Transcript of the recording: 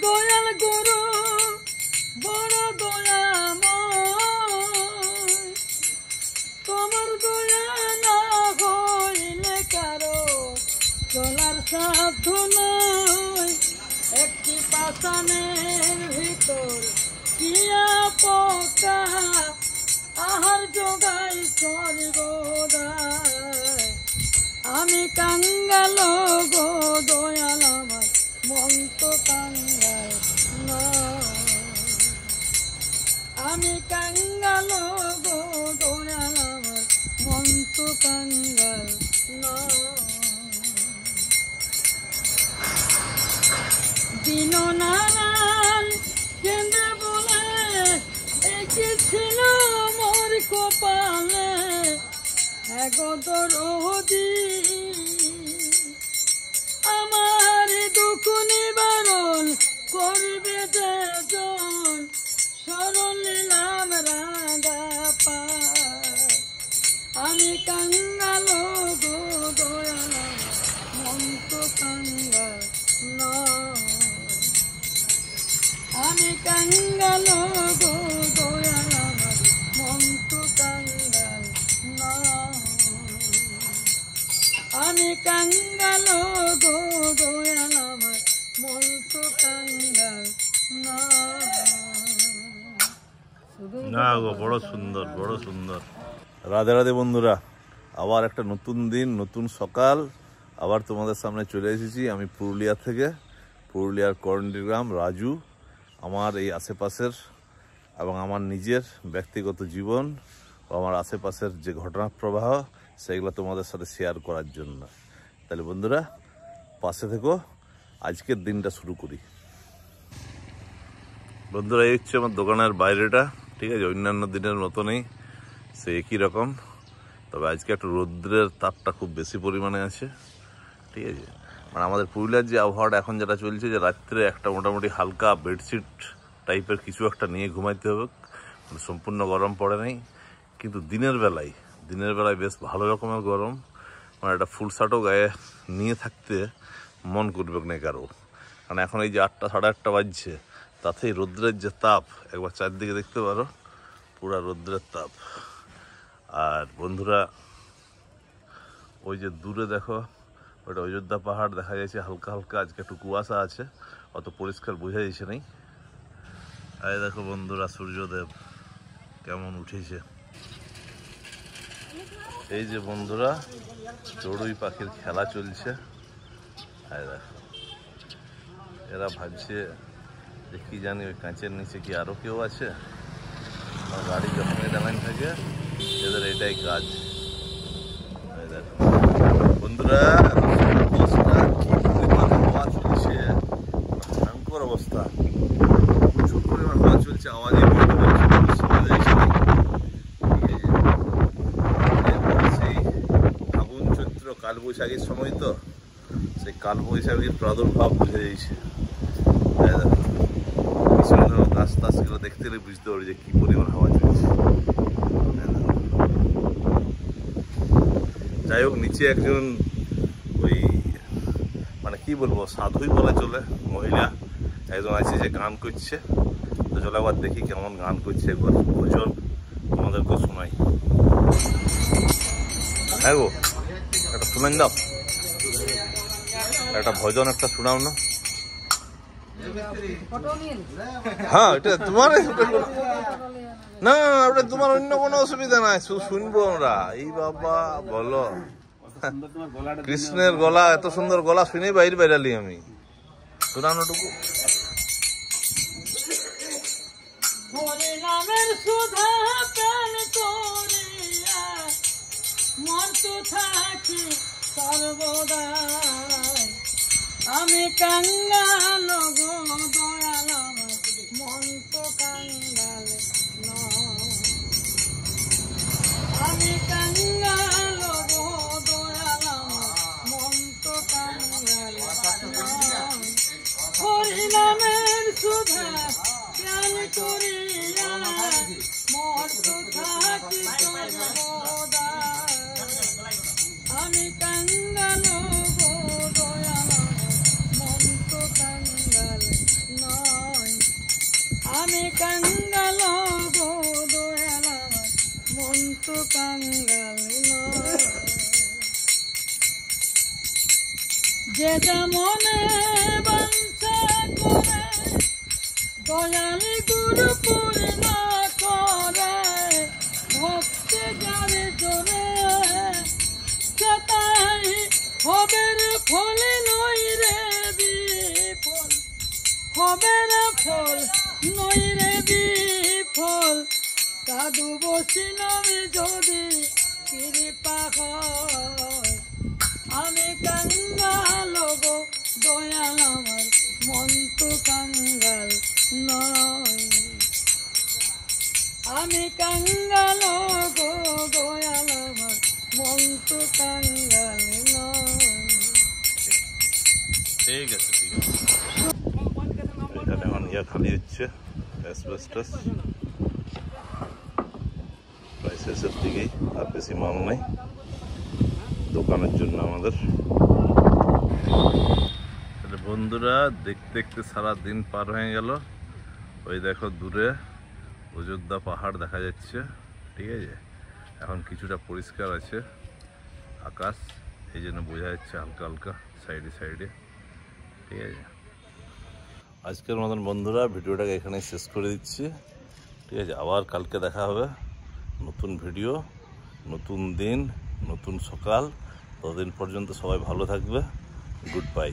দয়াল গুরু বড় দয়াময়, তোমার দয়া না হইলে কারো চলার সাধ্য নয়। একটি পাষাণের ভিতর কিয়া পোকা আহার যোগাই সর্বদাই। আমি কাঙ্গাল গো দয়াল আমার মন তো কাঙ্গাল নয়। আমি কাঙ্গাল গো দয়াল আমার মন তো কাঙ্গাল নয়। দীননারায়ণ কেন্দ্রে বলে একে ছিল মোর কপালে, দরদি আমার দুঃখ নিবারণ করবে যেজন, শরণ নিলাম রাঙা পায়। আমি কাঙ্গাল গো দয়াল মন তো কাঙ্গাল নয়। আমি কাঙ্গাল গো দয়াল মন তো কাঙ্গাল নয়। আমি কাঙ্গাল গো দয়াল আমার মন তো কাঙ্গাল না গো, বড় সুন্দর, বড় সুন্দর। রাধে রাধে বন্ধুরা, আবার একটা নতুন দিন, নতুন সকাল, আবার তোমাদের সামনে চলে এসেছি আমি পুরুলিয়া থেকে। পুরুলিয়ার করন্ডি গ্রাম রাজু। আমার এই আশেপাশের এবং আমার নিজের ব্যক্তিগত জীবন ও আমার আশেপাশের যে ঘটনা প্রবাহ সেগুলো তোমাদের সাথে শেয়ার করার জন্য। তাহলে বন্ধুরা পাশে থেকো, আজকের দিনটা শুরু করি। বন্ধুরা এই হচ্ছে আমার দোকানের বাইরেটা, ঠিক আছে? অন্যান্য দিনের মতনই সে একই রকম, তবে আজকে একটু রৌদ্রের তাপটা খুব বেশি পরিমাণে আছে, ঠিক আছে? মানে আমাদের পুরুলিয়ার যে আবহাওয়াটা এখন যেটা চলছে, যে রাত্রে একটা মোটামুটি হালকা বেডশিট টাইপের কিছু একটা নিয়ে ঘুমাইতে হবে, মানে সম্পূর্ণ গরম পড়ে নাই, কিন্তু দিনের বেলায় বেশ ভালো রকমের গরম। মানে একটা ফুল শার্টও গায়ে নিয়ে থাকতে মন করবে না কারো। কারণ এখন এই যে 8টা সাড়ে 8টা বাজছে, তাতেই রৌদ্রের যে তাপ, একবার চারদিকে দেখতে পারো, পুরা রৌদ্রের তাপ। আর বন্ধুরা ওই যে দূরে দেখো, ওটা অযোধ্যা পাহাড় দেখা যাচ্ছে হালকা হালকা। আজকে একটু কুয়াশা আছে, অত পরিষ্কার বোঝা যাচ্ছে নাই। আর দেখো বন্ধুরা সূর্যদেব কেমন উঠেছে। এই যে বন্ধুরা চড়ুই পাখির খেলা চলছে। আর দেখো এরা ভাবছে যে কি জানি ওই কাঁচের নিচে কি আরো কেউ আছে। গাড়ি যখনই দাঁড়ান থাকে এদের এটাই কাজ। দেখো বন্ধুরা হাওয়া চলছে, ভয়ঙ্কর অবস্থা, প্রচুর পরিমাণ হাওয়া চলছে, আওয়াজে সেই ফাগুন চৈত্র কালবৈশাখীর সময়, তো সেই কালবৈশাখীর প্রাদুর্ভাব বুঝে যাচ্ছে। গাছ টাছগুলো দেখতে গেলে বুঝতে পারি যে কি পরিমাণ হাওয়া চলছে। যাই হোক, নিচে একজন ওই মানে কি বলবো সাধুই বলা চলে, মহিলা একজন আছে যে গান করছে। তো চলো আবার দেখি কেমন গান করছে, একবার ভজন তোমাদেরকেও শোনাই। হ্যাঁ গো, একটা শোনান দাও, একটা ভজন একটা শোনাও না। হ্যাঁ এটা তোমার না, ওটা তোমার অন্য কোনো অসুবিধা নাই, শুনবো আমরা। এই বাবা বলো, কৃষ্ণের গলা, এত সুন্দর গলা শুনেই বাইরালি আমি। শোনানোটুকু আমি কাঙ্গাল গো দয়াল আমার মন তো কাঙ্গাল নয়। আমি কাঙ্গাল গো দয়াল আমার মন তো কাঙ্গাল নয়। হরিনামের সুধা জ্ঞান করিয়া মন তো থাকি সর্বদা। আমি কাঙ্গাল গো দয়াল মন তো কাঙ্গাল নয়। আমি কাঙ্গাল গো দয়াল আমার মন তো কাঙ্গাল নয়। যেটা মনে বাঞ্ছা করে দয়াল গুরু পূর্ণ করে, ভক্তি যারে জোরে সেটাই হবে রে ফল নই রে বিফল, হবে রে ফল নই রে বিফল। সাধু বৈষ্ণবে যদি কৃপা হয়, আমি কাঙ্গাল গো দয়াল আমার মন তো কাঙ্গাল নয়। আমি কাঙ্গাল গো দয়াল আমার মন তো কাঙ্গাল নয়। ঠিক আছে, ঠিক আছে। এখানে এখন খালি হচ্ছে অ্যাসবেস্টাস, প্রায় শেষের দিকেই, আর বেশি মাল নেই দোকানের জন্য আমাদের। বন্ধুরা দেখতে দেখতে সারা দিন পার হয়ে গেল। ওই দেখো দূরে অযোধ্যা পাহাড় দেখা যাচ্ছে, ঠিক আছে। এখন কিছুটা পরিষ্কার আছে আকাশ, এই জন্য বোঝা যাচ্ছে হালকা হালকা সাইডে সাইডে, ঠিক আছে। আজকের মতন বন্ধুরা ভিডিওটাকে এখানে শেষ করে দিচ্ছি, ঠিক আছে। আবার কালকে দেখা হবে নতুন ভিডিও, নতুন দিন, নতুন সকাল। ততদিন পর্যন্ত সবাই ভালো থাকবে। Good bye.